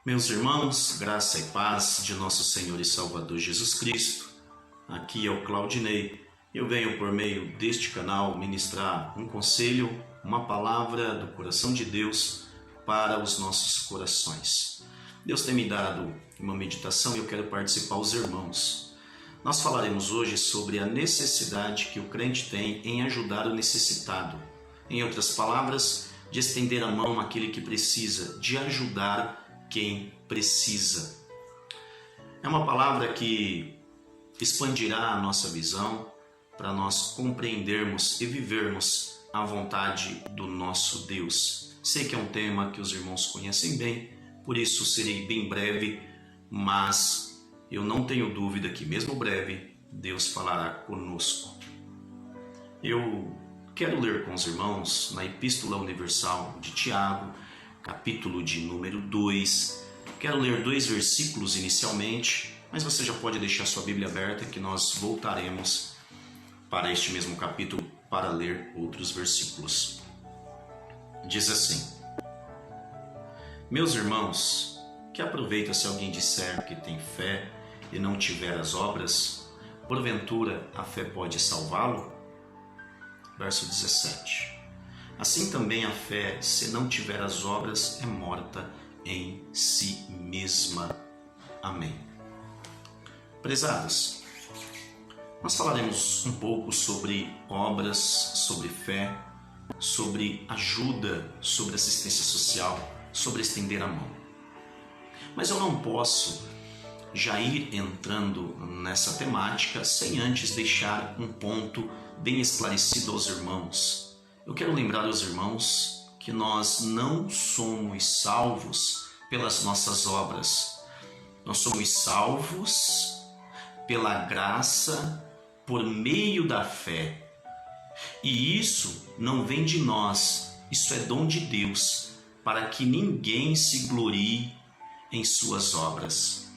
Meus irmãos, graça e paz de nosso Senhor e Salvador Jesus Cristo. Aqui é o Claudinei. Eu venho por meio deste canal ministrar um conselho, uma palavra do coração de Deus para os nossos corações. Deus tem me dado uma meditação e eu quero participar aos irmãos. Nós falaremos hoje sobre a necessidade que o crente tem em ajudar o necessitado. Em outras palavras, de estender a mão àquele que precisa, de ajudar quem precisa. É uma palavra que expandirá a nossa visão para nós compreendermos e vivermos a vontade do nosso Deus. Sei que é um tema que os irmãos conhecem bem, por isso serei bem breve, mas eu não tenho dúvida que mesmo breve, Deus falará conosco. Eu quero ler com os irmãos na Epístola Universal de Tiago, capítulo de número 2. Quero ler 2 versículos inicialmente, mas você já pode deixar sua Bíblia aberta que nós voltaremos para este mesmo capítulo para ler outros versículos. Diz assim: Meus irmãos, que aproveita se alguém disser que tem fé e não tiver as obras? Porventura a fé pode salvá-lo? Verso 17. Assim também a fé, se não tiver as obras, é morta em si mesma. Amém. Prezados, nós falaremos um pouco sobre obras, sobre fé, sobre ajuda, sobre assistência social, sobre estender a mão. Mas eu não posso já ir entrando nessa temática sem antes deixar um ponto bem esclarecido aos irmãos. Eu quero lembrar aos irmãos que nós não somos salvos pelas nossas obras. Nós somos salvos pela graça por meio da fé. E isso não vem de nós, isso é dom de Deus, para que ninguém se glorie em suas obras.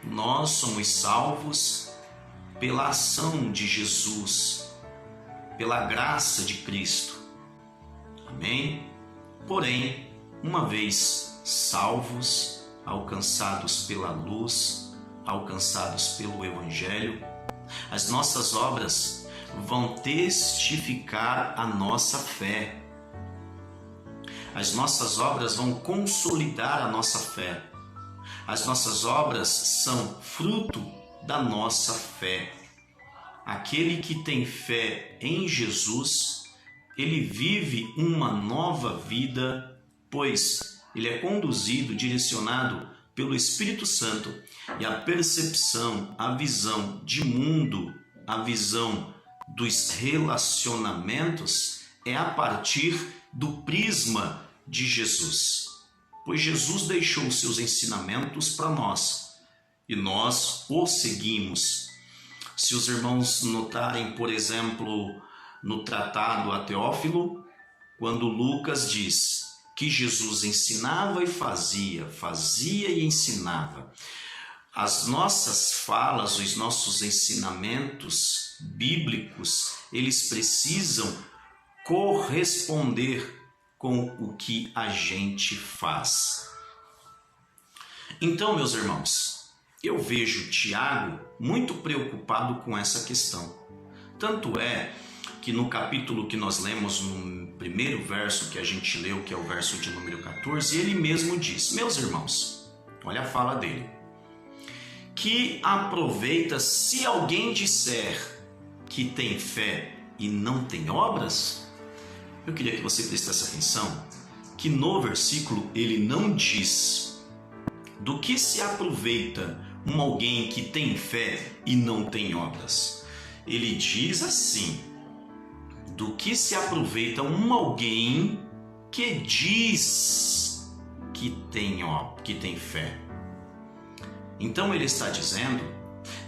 Nós somos salvos pela ação de Jesus, pela graça de Cristo. Amém? Porém, uma vez salvos, alcançados pela luz, alcançados pelo Evangelho, as nossas obras vão testificar a nossa fé. As nossas obras vão consolidar a nossa fé. As nossas obras são fruto da nossa fé. Aquele que tem fé em Jesus, ele vive uma nova vida, pois ele é conduzido, direcionado pelo Espírito Santo, e a percepção, a visão de mundo, a visão dos relacionamentos é a partir do prisma de Jesus. Pois Jesus deixou os seus ensinamentos para nós e nós os seguimos. Se os irmãos notarem, por exemplo, no tratado a Teófilo, quando Lucas diz que Jesus ensinava e fazia e ensinava, as nossas falas, os nossos ensinamentos bíblicos, eles precisam corresponder com o que a gente faz. Então, meus irmãos, eu vejo Tiago muito preocupado com essa questão. Tanto é que no capítulo que nós lemos, no primeiro verso que a gente leu, que é o verso de número 14, ele mesmo diz: Meus irmãos, olha a fala dele, que aproveita se alguém disser que tem fé e não tem obras? Eu queria que você prestasse atenção que no versículo ele não diz do que se aproveita alguém que tem fé e não tem obras. Ele diz assim: do que se aproveita alguém que diz que tem fé. Então ele está dizendo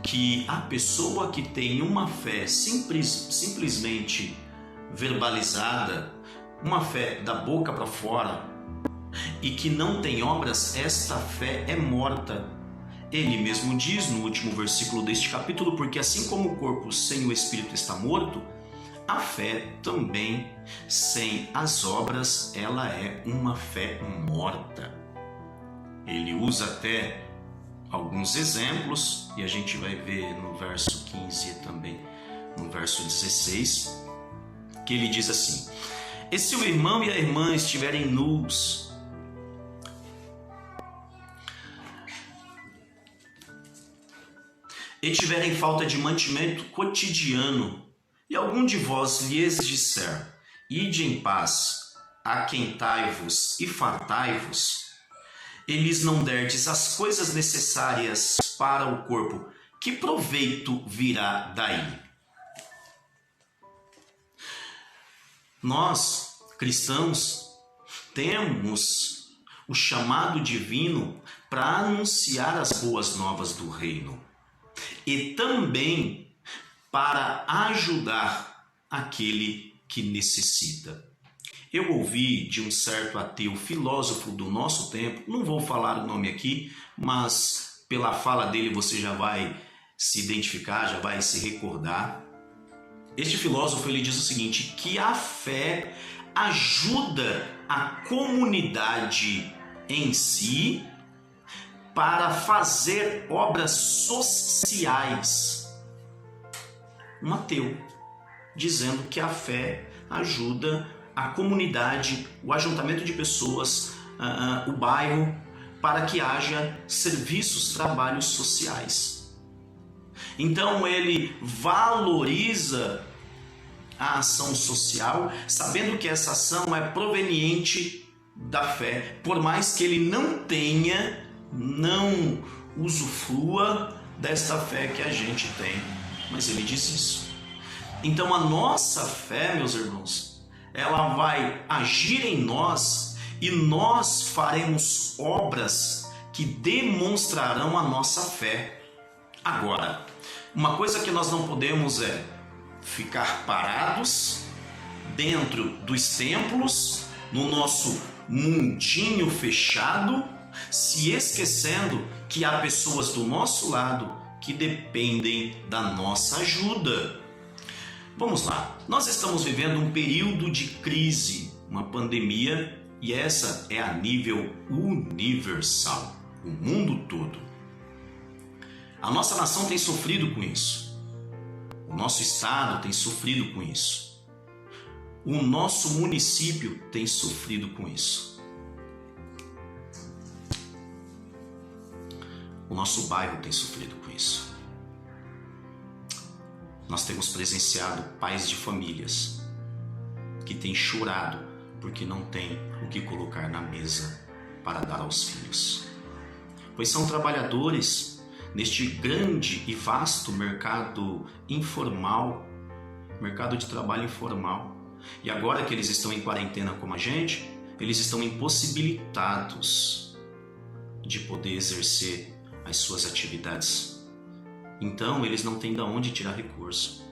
que a pessoa que tem uma fé simplesmente verbalizada, uma fé da boca para fora, e que não tem obras, esta fé é morta. Ele mesmo diz no último versículo deste capítulo: porque assim como o corpo sem o espírito está morto, a fé também sem as obras, ela é uma fé morta. Ele usa até alguns exemplos, e a gente vai ver no verso 15 e também no verso 16, que ele diz assim: e se o irmão e a irmã estiverem nus, e tiverem falta de mantimento cotidiano, e algum de vós lhes disser: ide em paz, aquentai-vos e fartai-vos, e lhes não derdes as coisas necessárias para o corpo, que proveito virá daí? Nós, cristãos, temos o chamado divino para anunciar as boas novas do reino e também para ajudar aquele que necessita. Eu ouvi de um certo ateu filósofo do nosso tempo, não vou falar o nome aqui, mas pela fala dele você já vai se identificar, já vai se recordar. Este filósofo ele diz o seguinte, que a fé ajuda a comunidade em si para fazer obras sociais. Um ateu dizendo que a fé ajuda a comunidade, o ajuntamento de pessoas, o bairro, para que haja serviços, trabalhos sociais. Então ele valoriza a ação social, sabendo que essa ação é proveniente da fé, por mais que ele não usufrua desta fé que a gente tem, mas ele diz isso. Então a nossa fé, meus irmãos, ela vai agir em nós e nós faremos obras que demonstrarão a nossa fé. Agora, uma coisa que nós não podemos é ficar parados dentro dos templos, no nosso mundinho fechado, se esquecendo que há pessoas do nosso lado que dependem da nossa ajuda. Vamos lá, nós estamos vivendo um período de crise, uma pandemia, e essa é a nível universal, o mundo todo. A nossa nação tem sofrido com isso, o nosso estado tem sofrido com isso, o nosso município tem sofrido com isso, o nosso bairro tem sofrido com isso. Nós temos presenciado pais de famílias que têm chorado porque não têm o que colocar na mesa para dar aos filhos, pois são trabalhadores neste grande e vasto mercado informal, mercado de trabalho informal. E agora que eles estão em quarentena como a gente, eles estão impossibilitados de poder exercer as suas atividades. Então eles não têm de onde tirar recurso.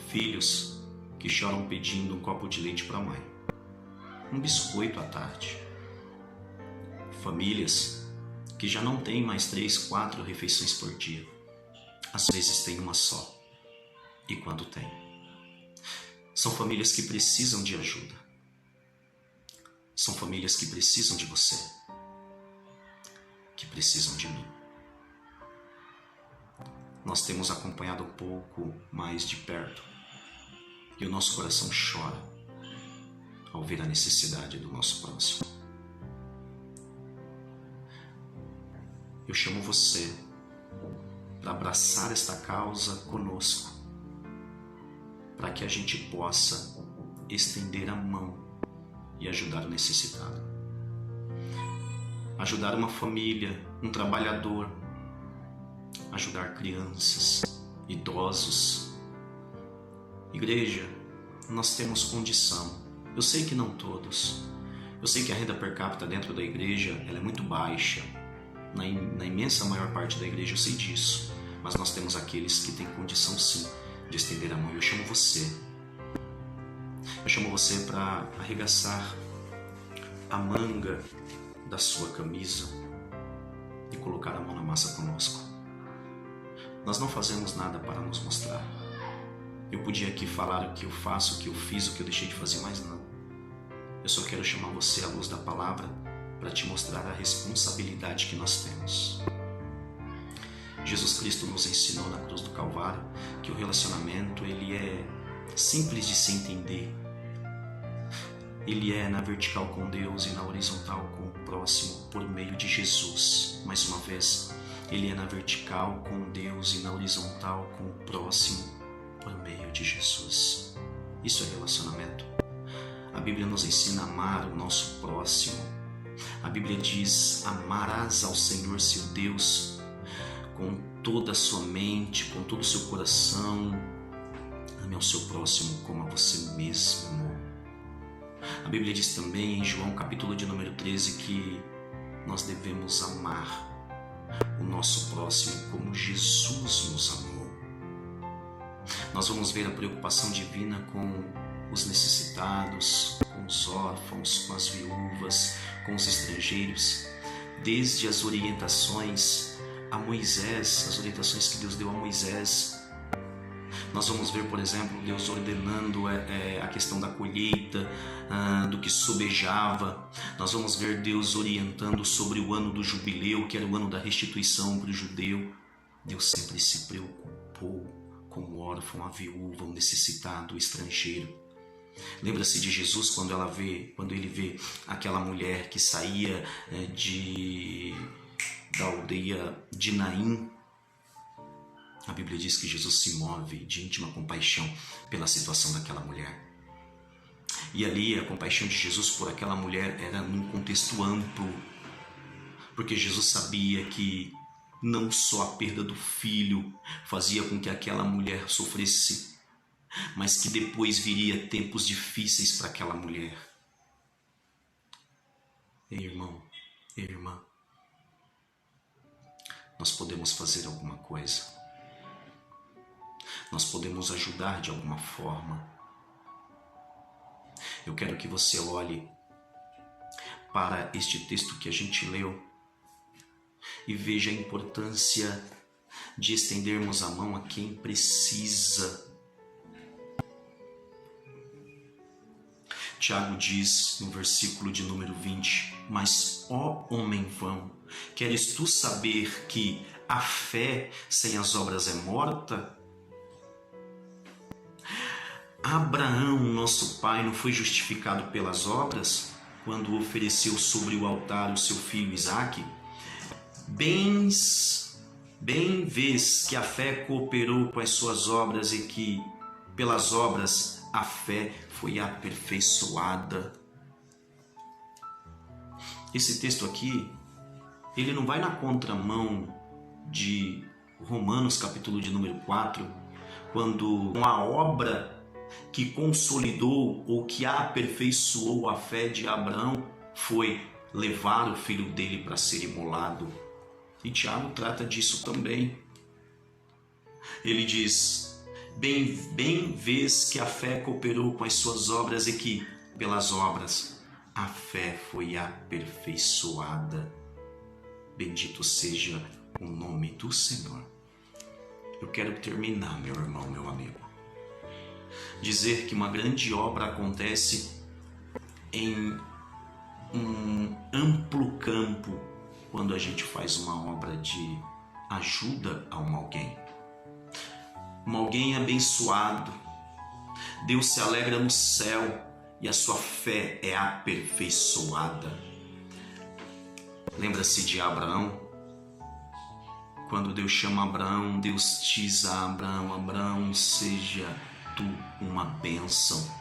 Filhos que choram pedindo um copo de leite para a mãe, um biscoito à tarde. Famílias que já não têm mais 3, 4 refeições por dia. Às vezes tem uma só. E quando tem, são famílias que precisam de ajuda. São famílias que precisam de você, que precisam de mim. Nós temos acompanhado um pouco mais de perto e o nosso coração chora ao ver a necessidade do nosso próximo. Eu chamo você para abraçar esta causa conosco, para que a gente possa estender a mão e ajudar o necessitado. Ajudar uma família, um trabalhador, ajudar crianças, idosos. Igreja, nós temos condição. Eu sei que não todos. Eu sei que a renda per capita dentro da igreja ela é muito baixa. Na imensa maior parte da igreja eu sei disso. Mas nós temos aqueles que têm condição sim de estender a mão. Eu chamo você. Eu chamo você para arregaçar a manga da sua camisa e colocar a mão na massa conosco. Nós não fazemos nada para nos mostrar. Eu podia aqui falar o que eu faço, o que eu fiz, o que eu deixei de fazer, mas não. Eu só quero chamar você à luz da palavra para te mostrar a responsabilidade que nós temos. Jesus Cristo nos ensinou na cruz do Calvário que o relacionamento ele é simples de se entender. Ele é na vertical com Deus e na horizontal com o próximo por meio de Jesus. Mais uma vez, ele é na vertical com Deus e na horizontal com o próximo por meio de Jesus. Isso é relacionamento. A Bíblia nos ensina a amar o nosso próximo. A Bíblia diz: amarás ao Senhor seu Deus com toda a sua mente, com todo o seu coração. Ame ao seu próximo como a você mesmo. A Bíblia diz também em João capítulo de número 13 que nós devemos amar o nosso próximo como Jesus nos amou. Nós vamos ver a preocupação divina com os necessitados, com os órfãos, com as viúvas, com os estrangeiros, desde as orientações a Moisés, as orientações que Deus deu a Moisés. Nós vamos ver, por exemplo, Deus ordenando a questão da colheita, do que sobejava. Nós vamos ver Deus orientando sobre o ano do jubileu, que era o ano da restituição para o judeu. Deus sempre se preocupou com o órfão, a viúva, o necessitado, o estrangeiro. Lembra-se de Jesus quando ele vê aquela mulher que saía da aldeia de Naim. A Bíblia diz que Jesus se move de íntima compaixão pela situação daquela mulher. E ali a compaixão de Jesus por aquela mulher era num contexto amplo, porque Jesus sabia que não só a perda do filho fazia com que aquela mulher sofresse, mas que depois viria tempos difíceis para aquela mulher. Ei, irmão, ei, irmã, nós podemos fazer alguma coisa. Nós podemos ajudar de alguma forma. Eu quero que você olhe para este texto que a gente leu e veja a importância de estendermos a mão a quem precisa. Tiago diz no versículo de número 20: mas, ó homem vão, queres tu saber que a fé sem as obras é morta? Abraão, nosso pai, não foi justificado pelas obras quando ofereceu sobre o altar o seu filho Isaque? Bem vês que a fé cooperou com as suas obras e que, pelas obras, a fé foi aperfeiçoada. Esse texto aqui, ele não vai na contramão de Romanos, capítulo de número 4, quando a obra que consolidou ou que aperfeiçoou a fé de Abraão foi levar o filho dele para ser imolado. E Tiago trata disso também. Ele diz: bem vês que a fé cooperou com as suas obras e que, pelas obras, a fé foi aperfeiçoada. Bendito seja o nome do Senhor. Eu quero terminar, meu irmão, meu amigo, dizer que uma grande obra acontece em um amplo campo quando a gente faz uma obra de ajuda a alguém. Alguém abençoado. Deus se alegra no céu e a sua fé é aperfeiçoada. Lembra-se de Abraão? Quando Deus chama Abraão, Deus diz a Abraão: Abraão, seja tu uma bênção.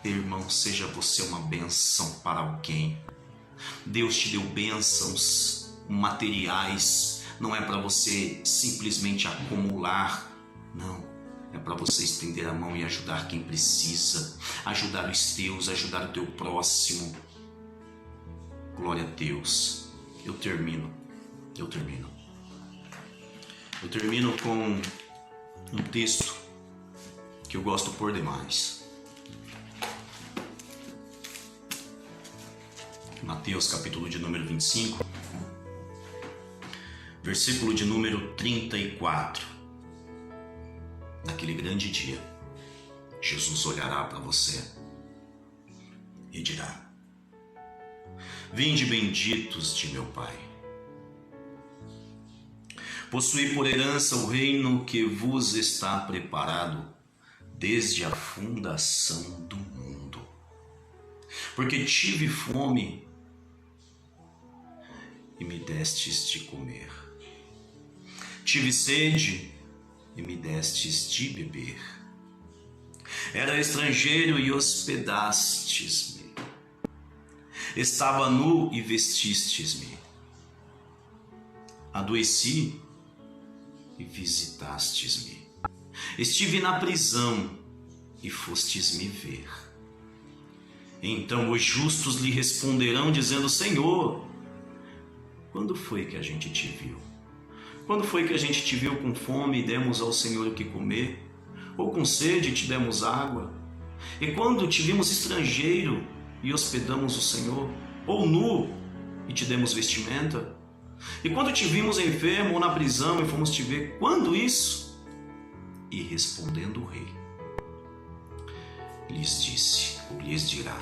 Irmão, seja você uma bênção para alguém. Deus te deu bênçãos materiais, não é para você simplesmente acumular, não, é para você estender a mão e ajudar quem precisa, ajudar os teus, ajudar o teu próximo. Glória a Deus. Eu termino com um texto que eu gosto por demais. Mateus, capítulo de número 25, versículo de número 34. Naquele grande dia, Jesus olhará para você e dirá: Vinde benditos de meu Pai. Possuí por herança o reino que vos está preparado desde a fundação do mundo. Porque tive fome e me destes de comer. Tive sede e me destes de beber. Era estrangeiro e hospedastes-me. Estava nu e vestistes-me. Adoeci e visitastes-me. Estive na prisão e fostes me ver. Então os justos lhe responderão, dizendo: Senhor, quando foi que a gente te viu? Quando foi que a gente te viu com fome e demos ao Senhor o que comer? Ou com sede e te demos água? E quando te vimos estrangeiro e hospedamos o Senhor? Ou nu e te demos vestimenta? E quando te vimos enfermo ou na prisão e fomos te ver, quando isso? E respondendo o rei, lhes disse, ou lhes dirá: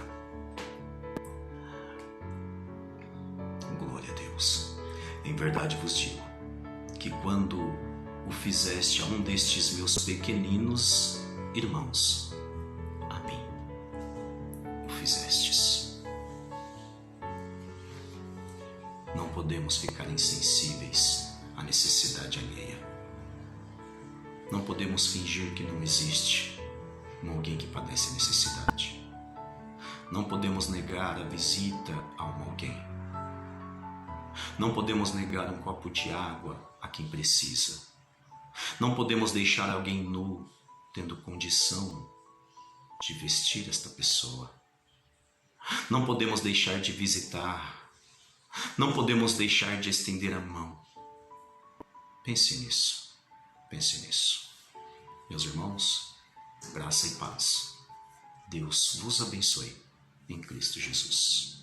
glória a Deus. Em verdade vos digo que quando o fizeste a um destes meus pequeninos irmãos, a mim o fizestes. Não podemos ficar insensíveis à necessidade alheia. Não podemos fingir que não existe alguém que padece necessidade. Não podemos negar a visita a alguém. Não podemos negar um copo de água a quem precisa. Não podemos deixar alguém nu, tendo condição de vestir esta pessoa. Não podemos deixar de visitar. Não podemos deixar de estender a mão. Pense nisso. Pense nisso. Meus irmãos, graça e paz. Deus vos abençoe em Cristo Jesus.